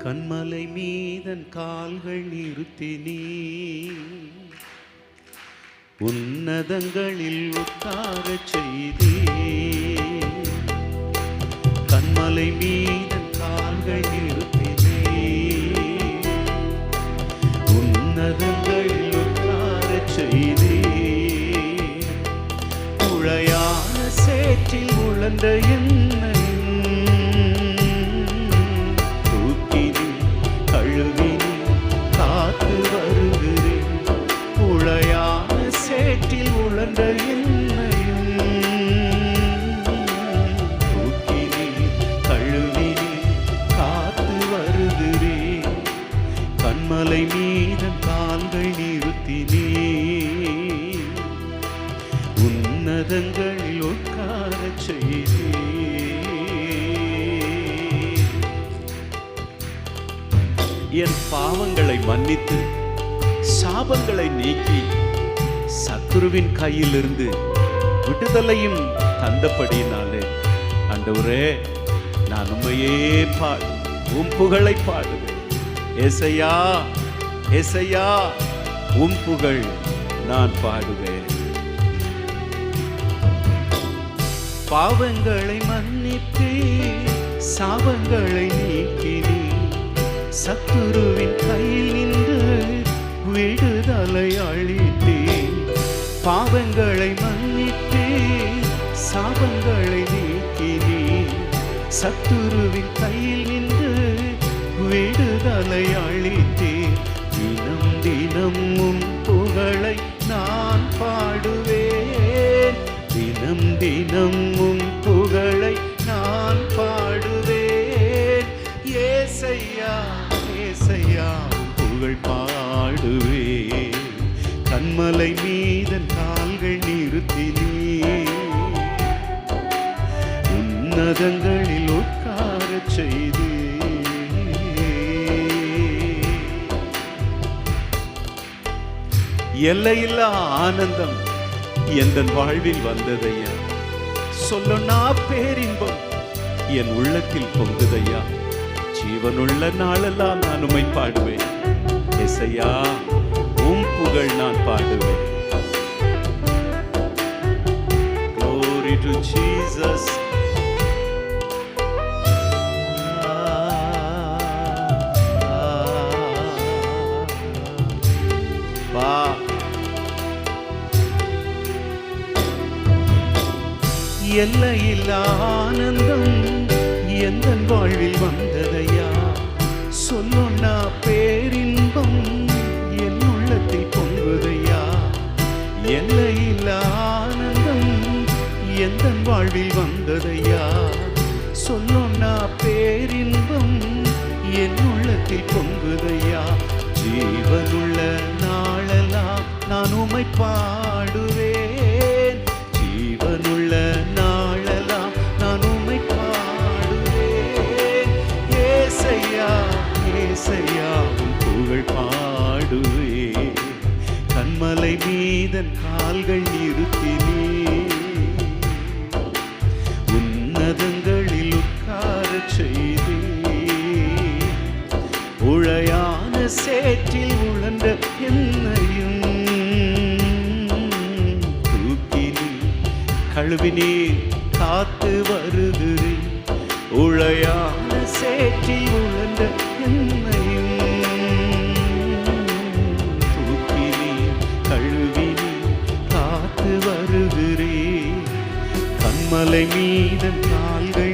கண்மலை மீதன் கால்கள் நிறுத்தினீ, உன்னதங்களில் உட்காரச் செய்தீ. கண்மலை மீதன் கால்கள் நிறுத்தினீ, உன்னதங்களில் உட்காரச் செய்தீ. உளையான சேற்றில் உழந்த என்னை காத்து வருகிறேன். உளையான சேற்றில் உழந்த என்னையும் தூக்கி நீ கழுவி நீ காத்து வருகிறேன். கண்மலை மீதன் கால்கள் நிறுத்தினே, உன்னதங்களில் உட்காரச் செய்தே. என் பாவங்களை மன்னித்து சாபங்களை நீக்கி சத்துருவின் கையிலிருந்து விடுதலையும் தந்தபடியினாலே ஆண்டவரே, நான் உம்மையே உம் புகழை பாடுவேன். ஏசையா ஏசையா, உம் புகழ் நான் பாடுவேன். பாவங்களை மன்னித்து சாபங்களை நீக்கினீ, சத்துருவின் கையில் நின்று விடுதலை அளித்தே. பாவங்களை மன்னித்தே சாபங்களை நீக்கினே, சத்துருவின் கையில் நின்று விடுதலை அளித்தே. தினம் தினம் உம் புகழை நான் பாடுவேன், தினம் தினம் உம் புகழை நான் பாடுவேன். ஏசையா ஏசையா, புகழ் பாடுவேன். கண்மலை மீதன் கால்கள் நிறுத்தினே, உன்னதங்களில் உட்காரச் செய்தே. எல்லையில்லா ஆனந்தம் என் வாழ்வில் வந்ததையா, சொல்லனா பேரின்பம் என் உள்ளத்தில் பொங்குதையா. ஜீவனுள்ள நாளெல்லாம் நான் உம்மை பாடுவேன். ஏசையா, உம் புகழ் நான் பாடுவேன். Glory to Jesus. எல்லையில்லா ஆனந்தம் எந்தன் வாழ்வில் வந்ததையா, சொல்லுன்னா பேரின்பம் என் உள்ளத்தில் பொங்குதையா. எல்லையில்லா ஆனந்தம் எந்தன் வாழ்வில் வந்ததையா, சொல்லுன்னா பேரின்பம் என் உள்ளத்தில் பொங்குதையா. ஜீவனுள்ள நாளெல்லாம் நான் உம்மை பாடுவேன், ஜீவனுள்ள நாளெல்லாம் நான் உம்மை பாடுவேன். ஏசையா ஏசையா, உம் புகழ் பாடுவேன். கண்மலை மீதன் கால்கள் நிறுத்தினே, உன்னதங்களில் உட்காரச் செய்தே. உளையான சேற்றில் உழந்த என்னையும் தூக்கி நீ கழுவி நீ காத்து வருகிறேன். உளையான சேற்றில் உழந்த என்னையும் தூக்கி நீ கழுவி நீ காத்து வருகிறேன். கண்மலை மீதன் கால்கள்